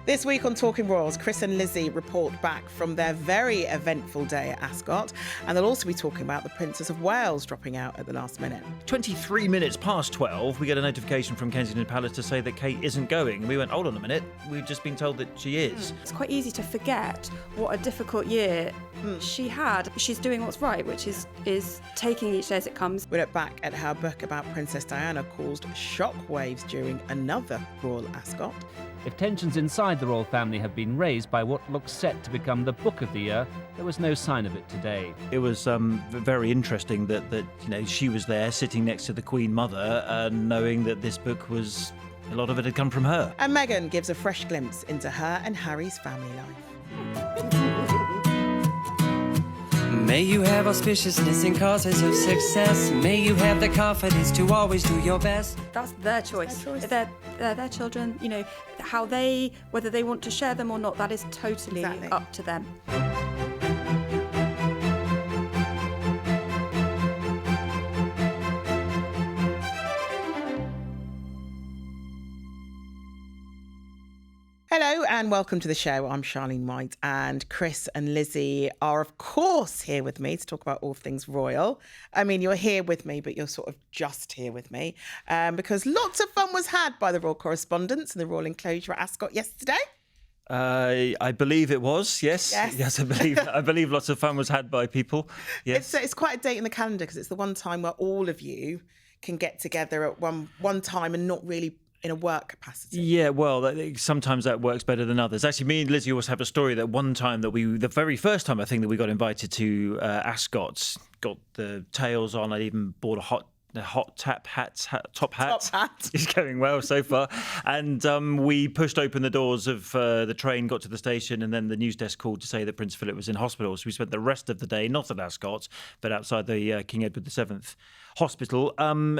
This week on Talking Royals, Chris and Lizzie report back from their very eventful day at Ascot, and they'll also be talking about the Princess of Wales dropping out at the last minute. 23 minutes past 12, we get a notification from Kensington Palace to say that Kate isn't going. And we went, hold on a minute, we've just been told that she is. It's quite easy to forget what a difficult year she had. She's doing what's right, which is taking each day as it comes. We look back at how a book about Princess Diana caused shockwaves during another Royal Ascot. If tensions inside the royal family have been raised by what looks set to become the book of the year, there was no sign of it today. It was very interesting that she was there sitting next to the Queen Mother and knowing that this book was, a lot of it had come from her. And Meghan gives a fresh glimpse into her and Harry's family life. May you have auspiciousness in causes of success. May you have the confidence to always do your best. That's their choice. They're their children. You know, whether they want to share them or not, that is totally up to them. Hello and welcome to the show. I'm Charlene White, and Chris and Lizzie are, of course, here with me to talk about all things royal. I mean, you're here with me, but you're sort of just here with me because lots of fun was had by the royal correspondents in the royal enclosure at Ascot yesterday. I believe it was, yes. Yes, I believe lots of fun was had by people. Yes. It's quite a date in the calendar because it's the one time where all of you can get together at one time and not really in a work capacity. Yeah, well, sometimes that works better than others. Actually, me and Lizzie always have a story that one time the very first time I think that we got invited to Ascot, got the tails on. I even bought a hot top hat. It's going well so far. And we pushed open the doors of the train, got to the station, and then the news desk called to say that Prince Philip was in hospital. So we spent the rest of the day, not at Ascot, but outside the King Edward VII hospital.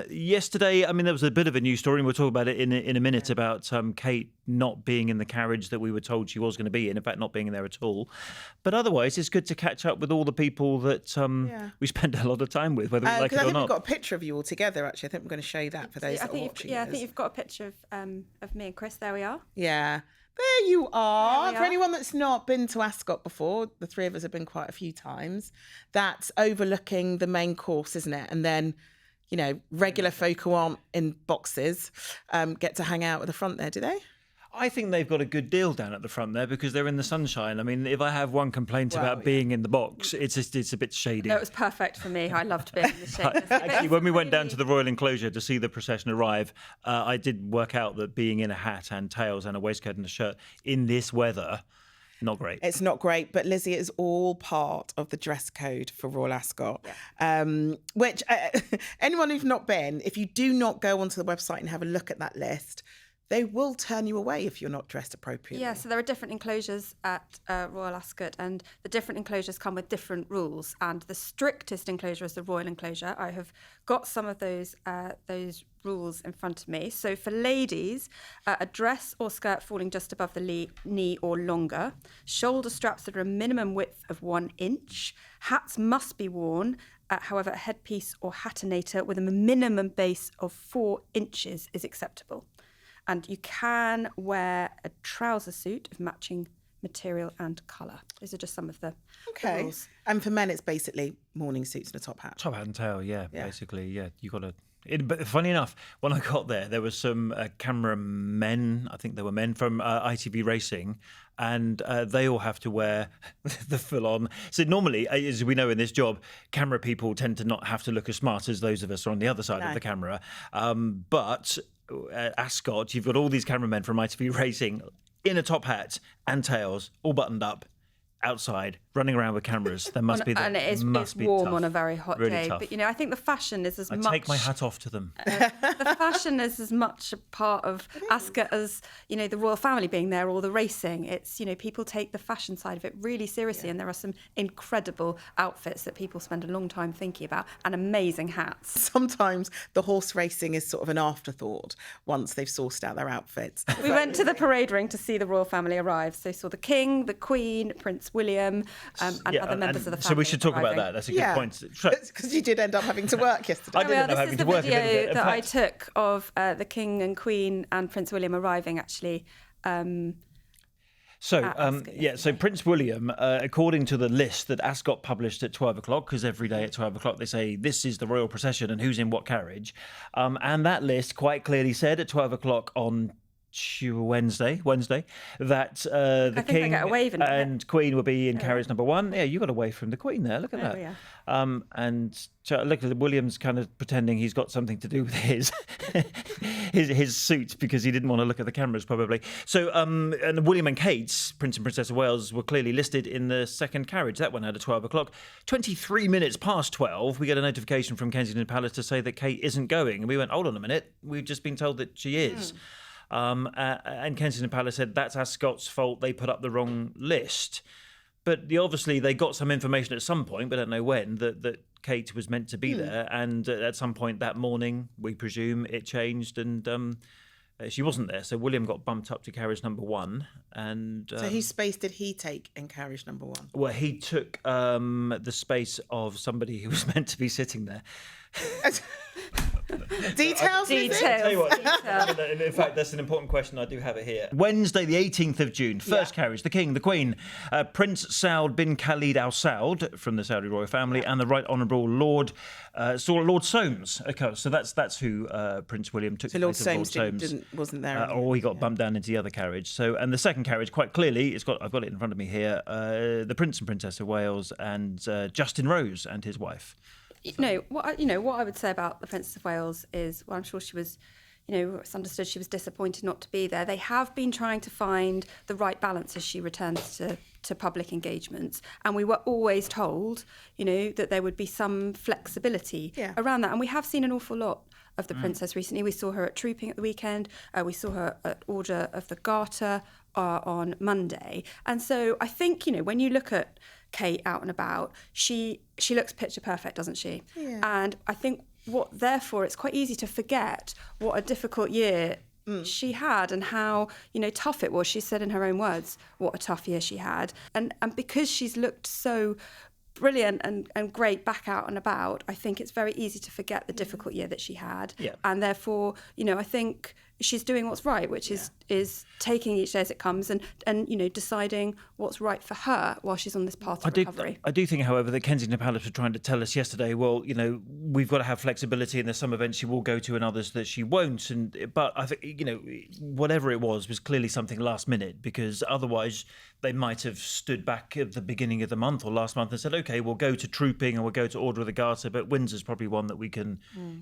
Yesterday, I mean, there was a bit of a news story, and we'll talk about it in a minute, about Kate not being in the carriage that we were told she was going to be in fact, not being in there at all. But otherwise, it's good to catch up with all the people that we spend a lot of time with, whether we like it or not. I think we've got a picture of you all together, actually. I think we're going to show you that for those that are watching. I think you've got a picture of me and Chris. There we are. Yeah. There you are. For anyone that's not been to Ascot before, the three of us have been quite a few times. That's overlooking the main course, isn't it? And then, regular folk who aren't in boxes get to hang out at the front there, do they? I think they've got a good deal down at the front there because they're in the sunshine. I mean, if I have one complaint about being in the box, it's a bit shady. No, it was perfect for me. I loved being in the shade. Actually, when we went down to the royal enclosure to see the procession arrive, I did work out that being in a hat and tails and a waistcoat and a shirt in this weather, not great. It's not great, but Lizzie, it is all part of the dress code for Royal Ascot, which anyone who's not been, if you do not go onto the website and have a look at that list, they will turn you away if you're not dressed appropriately. Yeah, so there are different enclosures at Royal Ascot, and the different enclosures come with different rules. And the strictest enclosure is the royal enclosure. I have got some of those rules in front of me. So for ladies, a dress or skirt falling just above the knee or longer, shoulder straps that are a minimum width of 1 inch, hats must be worn. However, a headpiece or hatinator with a minimum base of 4 inches is acceptable. And you can wear a trouser suit of matching material and colour. Those are just some of the rules. And for men, it's basically morning suits and a top hat. Top hat and tail, basically, you got to... But funny enough, when I got there was some cameramen, I think they were men, from ITV Racing, and they all have to wear the full-on... So normally, as we know in this job, camera people tend to not have to look as smart as those of us on the other side of the camera. But... at Ascot, you've got all these cameramen from ITV Racing in a top hat and tails, all buttoned up, outside, running around with cameras. There must be that. And it's warm on a royal hot day. Tough. But, I think the fashion is as much... I take my hat off to them. The fashion is as much a part of Ascot as, the royal family being there or the racing. It's, people take the fashion side of it really seriously, and there are some incredible outfits that people spend a long time thinking about, and amazing hats. Sometimes the horse racing is sort of an afterthought once they've sourced out their outfits. We went to the parade ring to see the royal family arrive. So saw the King, the Queen, Prince William, and other members of the family. So we should talk about that. That's a good point. Because you did end up having to work yesterday. I did end up having to work. This is the video that I took of the King and Queen and Prince William arriving, actually. So, at Ascot so yesterday. Prince William, according to the list that Ascot published at 12 o'clock, because every day at 12 o'clock they say this is the royal procession and who's in what carriage. And that list quite clearly said at 12 o'clock on Wednesday, that the think I King get a wave in it. and Queen will be in carriage number 1. Yeah, you got a wave from the Queen there. Look at that. yeah. And look at William's kind of pretending he's got something to do with his his suit because he didn't want to look at the cameras probably. So and William and Kate, Prince and Princess of Wales, were clearly listed in the second carriage. That went out at 12 o'clock. 23 minutes past 12, we get a notification from Kensington Palace to say that Kate isn't going. And we went, hold on a minute, we've just been told that she is. And Kensington Palace said that's Ascot's fault. They put up the wrong list. But obviously they got some information at some point, but I don't know when, that Kate was meant to be there. And at some point that morning, we presume, it changed and she wasn't there. So William got bumped up to carriage number 1. And So whose space did he take in carriage number 1? well, he took the space of somebody who was meant to be sitting there. Details? Lizzie? Tell you what, Detail. in fact, that's an important question. I do have it here. Wednesday, the 18th of June, first carriage, the King, the Queen, Prince Saud bin Khalid Al Saud from the Saudi royal family, and the Right Honourable Lord Soames. Okay, so that's who Prince William took. So the Lord place of Soames wasn't there. or he got bumped down into the other carriage. So, and the second carriage, quite clearly, I've got it in front of me here. The Prince and Princess of Wales and Justin Rose and his wife. What I would say about the Princess of Wales is, well, I'm sure she was, it's understood she was disappointed not to be there. They have been trying to find the right balance as she returns to public engagements, and we were always told, that there would be some flexibility around that, and we have seen an awful lot of the Princess recently. We saw her at trooping at the weekend. We saw her at Order of the Garter on Monday, and so I think when you look at Kate out and about, she looks picture perfect, doesn't she? Yeah. And I think therefore it's quite easy to forget what a difficult year she had and how tough it was. She said in her own words what a tough year she had, and because she's looked so brilliant and great back out and about, I think it's very easy to forget the difficult year that she had. Yeah. And therefore, I think she's doing what's right, which is taking each day as it comes and deciding what's right for her while she's on this path to recovery. I do think, however, that Kensington Palace were trying to tell us yesterday, well, we've got to have flexibility and there's some events she will go to and others that she won't. But I think, whatever it was clearly something last minute, because otherwise they might have stood back at the beginning of the month or last month and said, OK, we'll go to trooping and we'll go to Order of the Garter, but Windsor's probably one that we can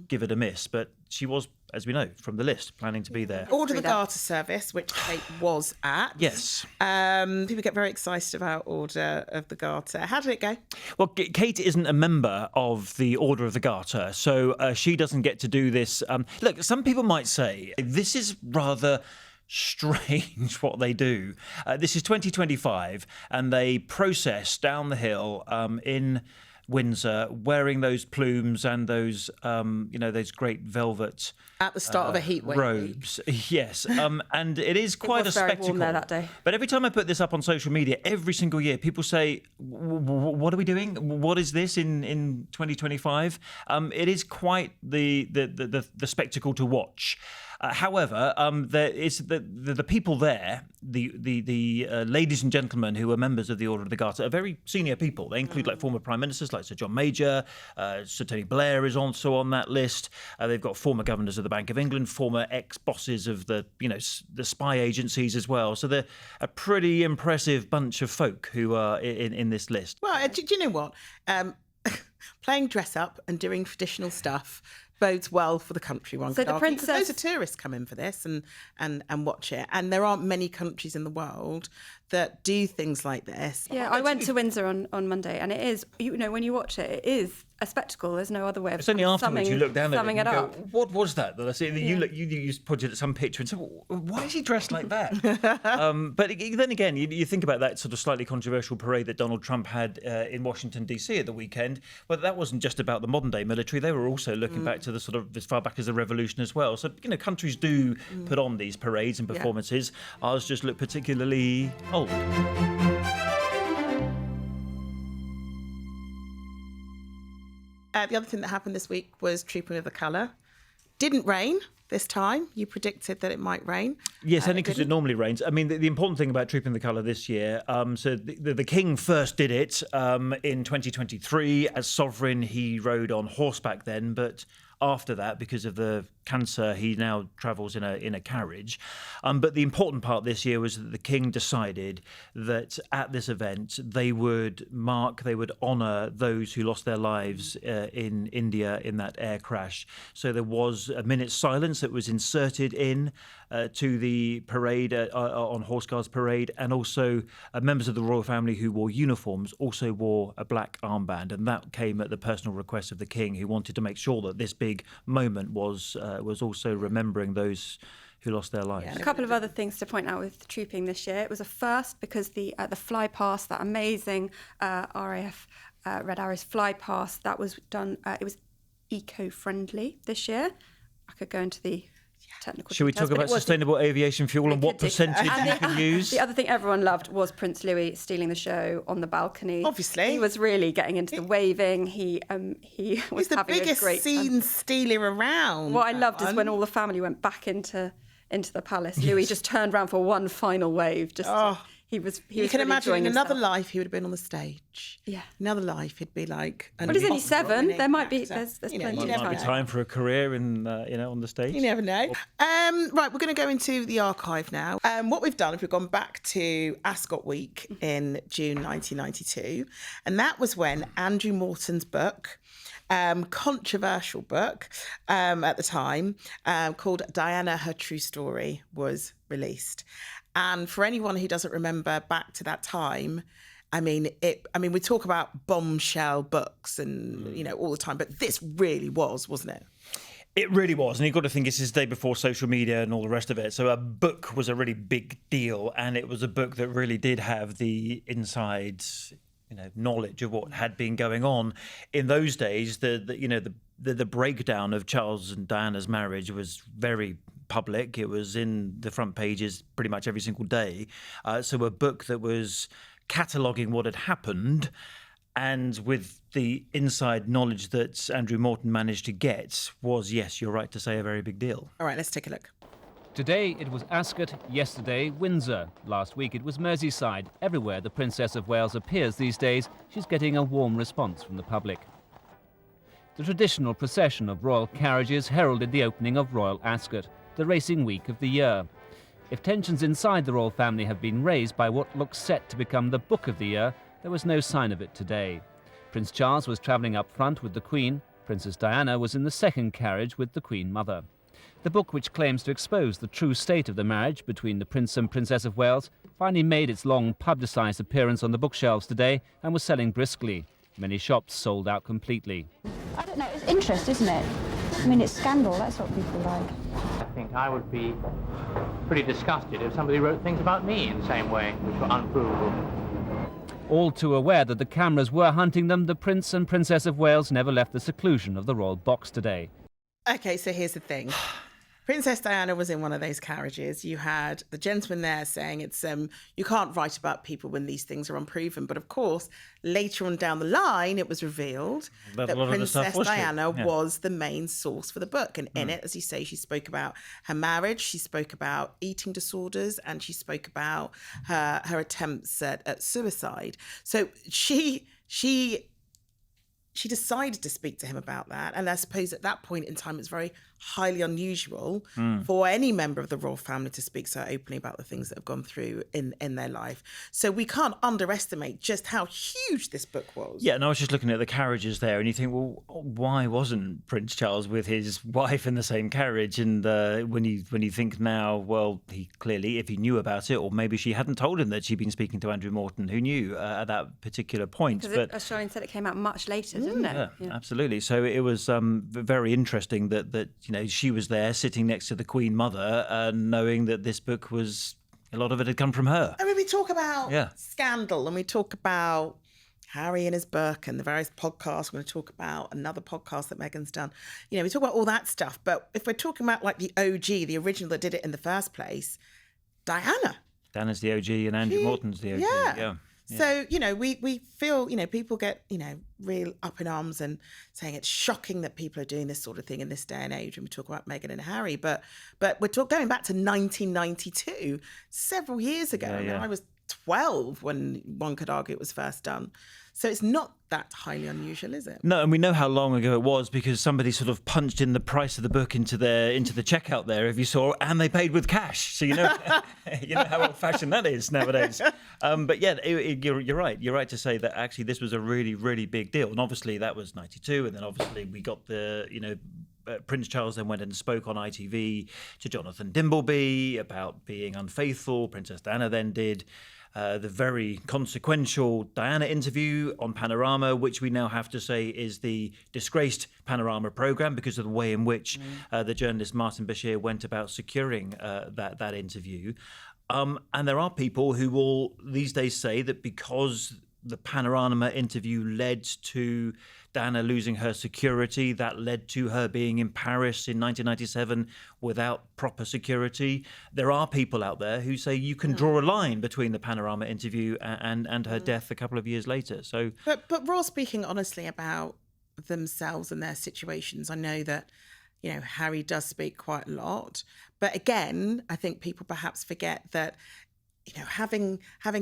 give it a miss. But she was, as we know from the list, planning to be there. Order of the Garter service, which Kate was at. Yes. People get very excited about Order of the Garter. How did it go? Well, Kate isn't a member of the Order of the Garter, so she doesn't get to do this. Look, some people might say this is rather strange what they do. This is 2025, and they process down the hill in Windsor, wearing those plumes and those, those great velvet at the start of a heat wave robes. Yes, and it is quite a spectacle. Warm there that day. But every time I put this up on social media, every single year, people say, "What are we doing? What is this in 2025?" It is quite the spectacle to watch. However, there is the people there, the ladies and gentlemen who are members of the Order of the Garter, are very senior people. They include like former prime ministers like Sir John Major, Sir Tony Blair is also on that list. They've got former governors of the Bank of England, former ex-bosses of the spy agencies as well. So they're a pretty impressive bunch of folk who are in this list. Well, do you know what? Playing dress up and doing traditional stuff bodes well for the country. So the princess, loads of tourists come in for this and watch it, and there aren't many countries in the world that do things like this. Yeah, I went to Windsor on Monday, and it is, when you watch it, it is a spectacle. There's no other way of it's only afterwards you look down at it and go, up. What was that I see? You just pointed at some picture and said, why is he dressed like that? But then again, you think about that sort of slightly controversial parade that Donald Trump had in Washington DC at the weekend. Well, that wasn't just about the modern day military. They were also looking back to the sort of as far back as the revolution as well. So countries do put on these parades and performances. Ours just look particularly old. The other thing that happened this week was Trooping of the Colour. Didn't rain this time. You predicted that it might rain. Yes, only because it normally rains. I mean, the important thing about Trooping the Colour this year, so the King first did it in 2023. As sovereign, he rode on horseback then, but after that, because of the cancer, he now travels in a carriage. But the important part this year was that the King decided that at this event they would honour those who lost their lives in India in that air crash. So there was a minute's silence that was inserted in to the parade on Horse Guards Parade, and also members of the royal family who wore uniforms also wore a black armband, and that came at the personal request of the King, who wanted to make sure that this big moment was also remembering those who lost their lives. Yeah, a couple of other things to point out with trooping this year. It was a first because the fly past, that amazing RAF Red Arrows fly past, that was done. It was eco-friendly this year. I could go into the technical Should we details, talk about sustainable aviation fuel and what percentage you can use? The other thing everyone loved was Prince Louis stealing the show on the balcony. Obviously. He was really getting into the waving. He was the having biggest a great scene stealer around. What I loved is when all the family went back into the palace. Yes. Louis just turned around for one final wave. He was you can really imagine in himself. another life he would have been on the stage. Yeah. Another life he'd be like. But he's only 7. There might be there's plenty of Might be time for a career in on the stage. You never know. Right, we're going to go into the archive now. What we've done is we've gone back to Ascot Week in June 1992, and that was when Andrew Morton's book, controversial book at the time, called Diana, Her True Story, was released. And for anyone who doesn't remember back to that time, I mean, we talk about bombshell books and, all the time, but this really was, wasn't it? It really was. And you've got to think it's the day before social media and all the rest of it. So a book was a really big deal. And it was a book that really did have the inside, knowledge of what had been going on. In those days, the breakdown of Charles and Diana's marriage was very public. It was in the front pages pretty much every single day. So a book that was cataloguing what had happened, and with the inside knowledge that Andrew Morton managed to get, was, yes, you're right to say, a very big deal. All right, let's take a look. Today it was Ascot, yesterday Windsor. Last week it was Merseyside. Everywhere the Princess of Wales appears these days, she's getting a warm response from the public. The traditional procession of royal carriages heralded the opening of Royal Ascot, the racing week of the year. If tensions inside the royal family have been raised by what looks set to become the book of the year, there was no sign of it today. Prince Charles was travelling up front with the Queen. Princess Diana was in the second carriage with the Queen Mother. The book, which claims to expose the true state of the marriage between the Prince and Princess of Wales, finally made its long publicised appearance on the bookshelves today and was selling briskly. Many shops sold out completely. I don't know, it's interest, isn't it? I mean, it's scandal, that's what people like. I think I would be pretty disgusted if somebody wrote things about me in the same way, which were unprovable. All too aware that the cameras were hunting them, the Prince and Princess of Wales never left the seclusion of the royal box today. Okay, so here's the thing. Princess Diana was in one of those carriages. You had the gentleman there saying it's you can't write about people when these things are unproven. But of course, later on down the line, it was revealed that Princess Diana was the main source for the book. And in it, as you say, she spoke about her marriage, she spoke about eating disorders, and she spoke about her attempts at suicide. So she decided to speak to him about that. And I suppose at that point in time, it's very highly unusual for any member of the royal family to speak so openly about the things that have gone through in their life. So we can't underestimate just how huge this book was. Yeah, and I was just looking at the carriages there, and you think, well, why wasn't Prince Charles with his wife in the same carriage? And when you think now, well, he clearly, if he knew about it, or maybe she hadn't told him that she'd been speaking to Andrew Morton, who knew at that particular point. But as Charlene said, it came out much later, didn't it? Yeah, absolutely. So it was very interesting that she was there sitting next to the Queen Mother, knowing that this book was, a lot of it had come from her. I mean, we talk about scandal, and we talk about Harry and his book and the various podcasts. We're going to talk about another podcast that Meghan's done. We talk about all that stuff. But if we're talking about like the OG, the original that did it in the first place, Diana's the OG and Andrew Morton's the OG. So, we feel, people get, real up in arms and saying it's shocking that people are doing this sort of thing in this day and age when we talk about Meghan and Harry. But we're going back to 1992, several years ago. I was 12 when one could argue it was first done. So it's not that highly unusual, is it? No, and we know how long ago it was because somebody sort of punched in the price of the book into the checkout there, if you saw, and they paid with cash. So you know how old-fashioned that is nowadays. But yeah, you're right. You're right to say that actually this was a really, really big deal. And obviously that was 92, and then obviously we got Prince Charles then went and spoke on ITV to Jonathan Dimbleby about being unfaithful. Princess Diana then did the very consequential Diana interview on Panorama, which we now have to say is the disgraced Panorama programme because of the way in which the journalist Martin Bashir went about securing that interview. And there are people who will these days say that because the Panorama interview led to Diana losing her security, that led to her being in Paris in 1997 without proper security. There are people out there who say you can draw a line between the Panorama interview and her death a couple of years later. So, but Royal speaking honestly about themselves and their situations, I know that Harry does speak quite a lot, but again, I think people perhaps forget that having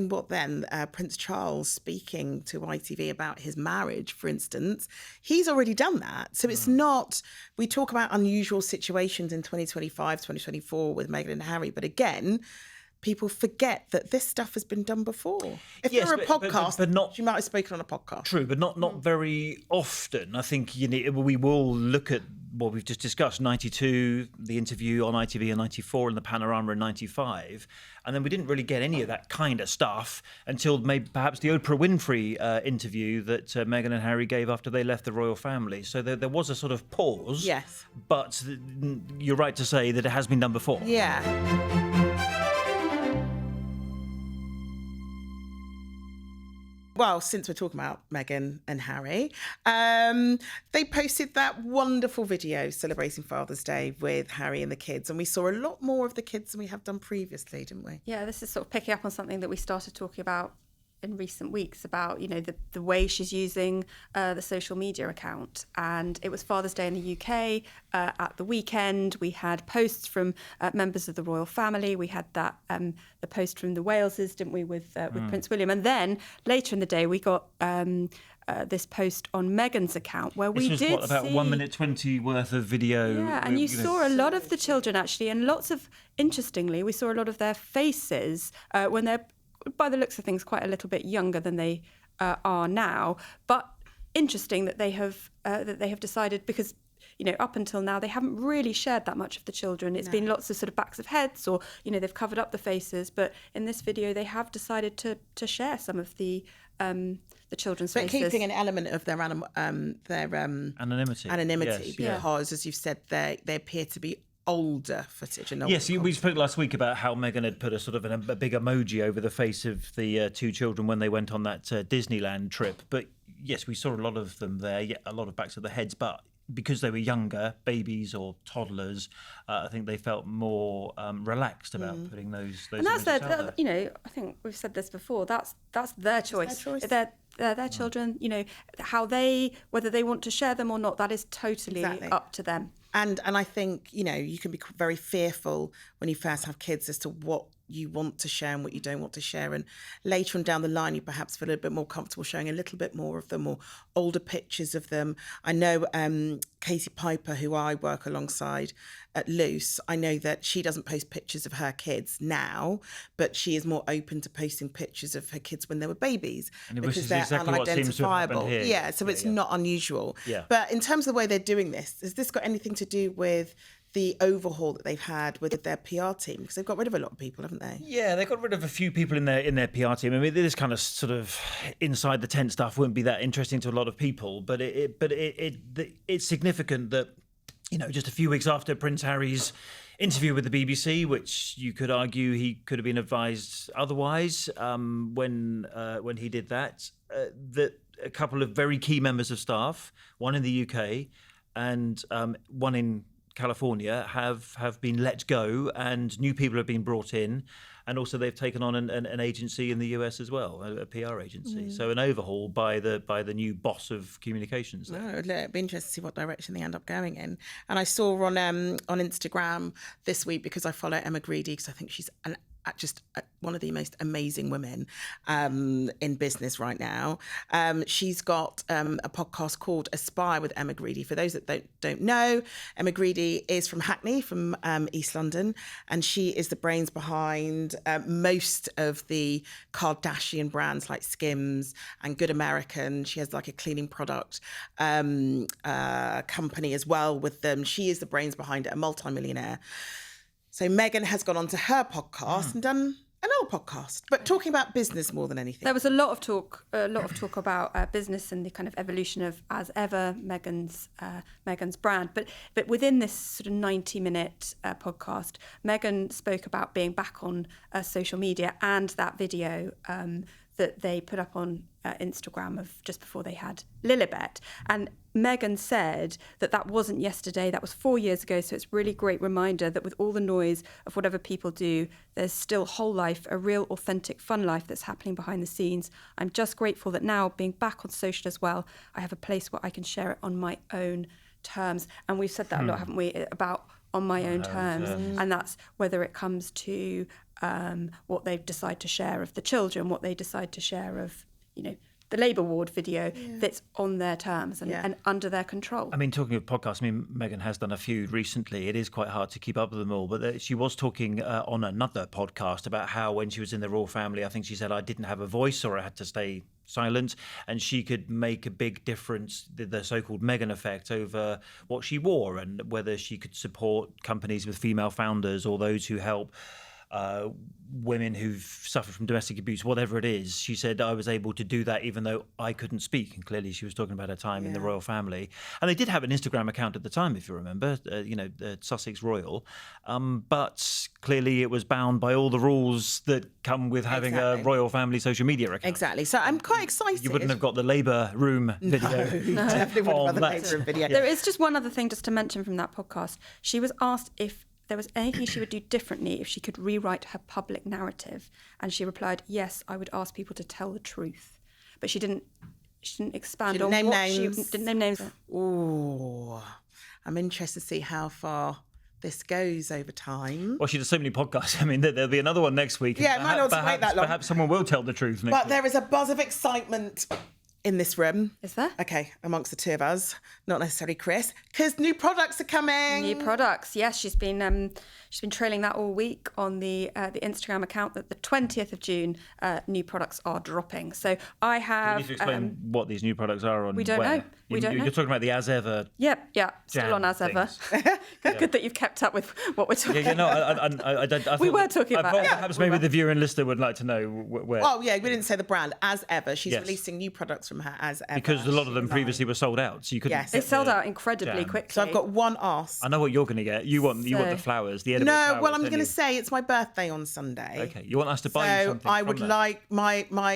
what then Prince Charles speaking to ITV about his marriage, for instance, he's already done that. So it's not, we talk about unusual situations in 2025, 2024 with Meghan and Harry, but again, people forget that this stuff has been done before. If you're a podcast, but not, you might have spoken on a podcast. True, but not very often. I think we will look at what we've just discussed, 92, the interview on ITV in 94 and the Panorama in 95. And then we didn't really get any of that kind of stuff until maybe perhaps the Oprah Winfrey interview that Meghan and Harry gave after they left the royal family. So there was a sort of pause. Yes. But you're right to say that it has been done before. Yeah. Well, since we're talking about Meghan and Harry, they posted that wonderful video celebrating Father's Day with Harry and the kids. And we saw a lot more of the kids than we have done previously, didn't we? Yeah, this is sort of picking up on something that we started talking about in recent weeks about, the way she's using the social media account. And it was Father's Day in the UK. At the weekend, we had posts from members of the royal family. We had that the post from the Waleses, didn't we, with Prince William. And then later in the day, we got this post on Meghan's account where we did about see 1 minute 20 worth of video. Yeah, and you saw a lot of the children actually, and interestingly, we saw a lot of their faces when they're, by the looks of things, quite a little bit younger than they are now. But interesting that they have decided, because up until now they haven't really shared that much of the children. It's been lots of sort of backs of heads, or they've covered up the faces. But in this video, they have decided to share some of the children's faces, but keeping an element of their anonymity. Yes, because, as you've said, they appear to be older footage. And yes, we spoke last week about how Meghan had put a sort of a big emoji over the face of the two children when they went on that Disneyland trip. But yes, we saw a lot of them there, a lot of backs of the heads, but because they were younger, babies or toddlers, I think they felt more relaxed about putting those and that's images out there. I think we've said this before, that's their choice. They're their children, whether they want to share them or not, that is totally up to them. And I think, you can be very fearful when you first have kids as to what you want to share and what you don't want to share. And later on down the line, you perhaps feel a little bit more comfortable showing a little bit more of them or older pictures of them. I know Katie Piper, who I work alongside at Loose, I know that she doesn't post pictures of her kids now, but she is more open to posting pictures of her kids when they were babies, because they're exactly unidentifiable. So it's not unusual. Yeah. But in terms of the way they're doing this, has this got anything to do with the overhaul that they've had with their PR team? Because they've got rid of a lot of people, haven't they? Yeah, they got rid of a few people in their PR team. I mean, this kind of sort of inside the tent stuff wouldn't be that interesting to a lot of people, but it's significant that just a few weeks after Prince Harry's interview with the BBC, which you could argue he could have been advised otherwise when he did that, that a couple of very key members of staff, one in the UK and one in California, have been let go, and new people have been brought in. And also they've taken on an agency in the US as well, a PR agency. So an overhaul by the new boss of communications there. No, it'd be interesting to see what direction they end up going in. And I saw on Instagram this week, because I follow Emma Greedy, because I think she's just one of the most amazing women in business right now. She's got a podcast called Aspire with Emma Greedy. For those that don't know, Emma Greedy is from Hackney, from East London, and she is the brains behind most of the Kardashian brands like Skims and Good American. She has like a cleaning product company as well with them. She is the brains behind it, a multimillionaire. So Meghan has gone onto her podcast and done another podcast, but talking about business more than anything. There was a lot of talk about business and the kind of evolution of, as ever, Meghan's brand. But within this sort of 90-minute podcast, Meghan spoke about being back on social media and that video that they put up on Instagram of just before they had Lilibet. And Meghan said that wasn't yesterday, that was 4 years ago. So it's a really great reminder that with all the noise of whatever people do, there's still whole life, a real authentic fun life that's happening behind the scenes. I'm just grateful that now, being back on social as well, I have a place where I can share it on my own terms. And we've said that a lot, haven't we, about on my own terms. And that's whether it comes to what they decide to share of the children, what they decide to share of, the Labour Ward video, that's on their terms and under their control. I mean, talking of podcasts, Meghan has done a few recently. It is quite hard to keep up with them all. But she was talking on another podcast about how when she was in the royal family, I think she said, I didn't have a voice or I had to stay silent, and she could make a big difference, the so-called Meghan effect, over what she wore and whether she could support companies with female founders or those who help women who've suffered from domestic abuse, whatever it is. She said, I was able to do that even though I couldn't speak. And clearly she was talking about her time in the royal family. And they did have an Instagram account at the time, if you remember, the Sussex Royal. But clearly it was bound by all the rules that come with having a royal family social media account. Exactly. So I'm quite excited. You wouldn't have got the Labour Room video. No, definitely wouldn't have got the Labour Room video. There is just one other thing just to mention from that podcast. She was asked if there was anything she would do differently if she could rewrite her public narrative, and she replied, yes, I would ask people to tell the truth. But she didn't expand on what she didn't name names. Oh, I'm interested to see how far this goes over time. Well, she does so many podcasts. I mean, there'll be another one next week. Yeah, it might not wait that long. Perhaps someone will tell the truth next week. But there is a buzz of excitement in this room. Is there? Okay, amongst the two of us, not necessarily Chris, because new products are coming. New products, yes. She's been trailing that all week on the Instagram account that the 20th of June, new products are dropping. So I have. You need to explain what these new products are on. We don't know. We don't know. You're talking about the As Ever. Yep, still on As Ever. Good that you've kept up with what we're talking about. I we were talking about it. Perhaps maybe the viewer and listener would like to know where. Oh, yeah, we didn't say the brand. As Ever. She's releasing new products from her As Ever. Because a lot of them previously were sold out, so you couldn't. Yes. They sold out incredibly quickly. So I've got one ask. I know what you're going to get. You want the flowers, the edible flowers. No, well, I'm going to say it's my birthday on Sunday. Okay, you want us to buy you something? So I would like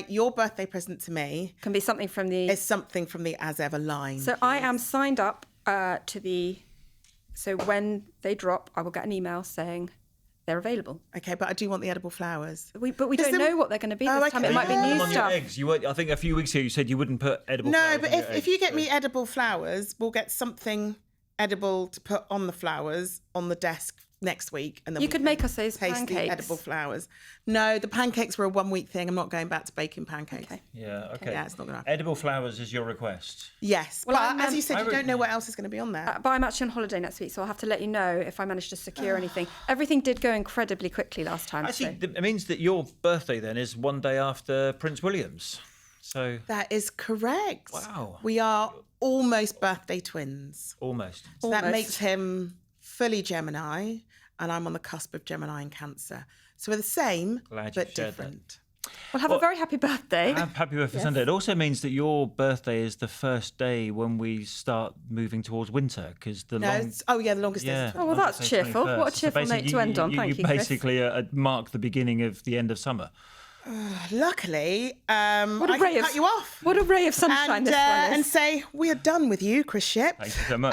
your birthday present to me. Can be something from the. Is something from the As Ever line. So I am signed up to the. So when they drop, I will get an email saying they're available. Okay, but I do want the edible flowers. But we don't know what they're going to be this time. It might be new on stuff. Your eggs. I think a few weeks ago you said you wouldn't put edible flowers. No, but if you get me edible flowers, we'll get something edible to put on the flowers on the desk next week, and then you could make us those taste pancakes. The edible flowers. No, the pancakes were a 1 week thing. I'm not going back to baking pancakes. Okay. Yeah, okay. Yeah, it's not going to happen. Edible flowers is your request. Yes, Well, but as you said, you don't know what else is going to be on there. But I'm actually on holiday next week, so I'll have to let you know if I manage to secure anything. Everything did go incredibly quickly last time. Actually, it means that your birthday then is one day after Prince William's. So that is correct. Wow. We are almost birthday twins. Almost. So that makes him fully Gemini, and I'm on the cusp of Gemini and Cancer. So we're the same, but different. Well, have a very happy birthday. Happy birthday Sunday. It also means that your birthday is the first day when we start moving towards winter, because the longest day. Oh, well, that's cheerful. 21st. What a cheerful note to end on. Thank you, Chris. Basically mark the beginning of the end of summer. Luckily, What a I ray can of- cut you off. What a ray of sunshine And, this one and is. say we are done with you, Chris Ship. Thank you so much.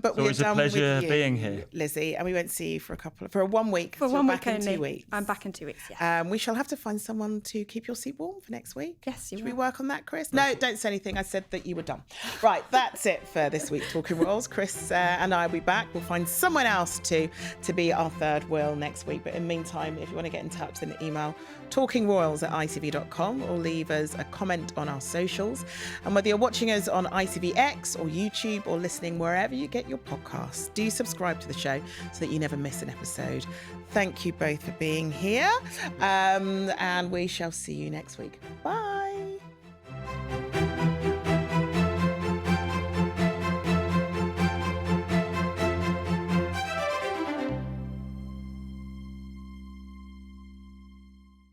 But It's we are always a done pleasure with you, being here. Lizzie, and we won't see you for a 1 week. For So 1 you're week back in only. 2 weeks. I'm back in 2 weeks, yeah. We shall have to find someone to keep your seat warm for next week. Yes, you Should we will. work on that, Chris? No, don't say anything. I said that you were done. Right, that's it for this week Talking Royals. Chris and I will be back. We'll find someone else to be our third wheel next week. But in the meantime, if you want to get in touch, then email talkingroyals@itv.com or leave us a comment on our socials. And whether you're watching us on ITVX or YouTube or listening wherever you get your podcasts, do subscribe to the show so that you never miss an episode. Thank you both for being here. And we shall see you next week. Bye.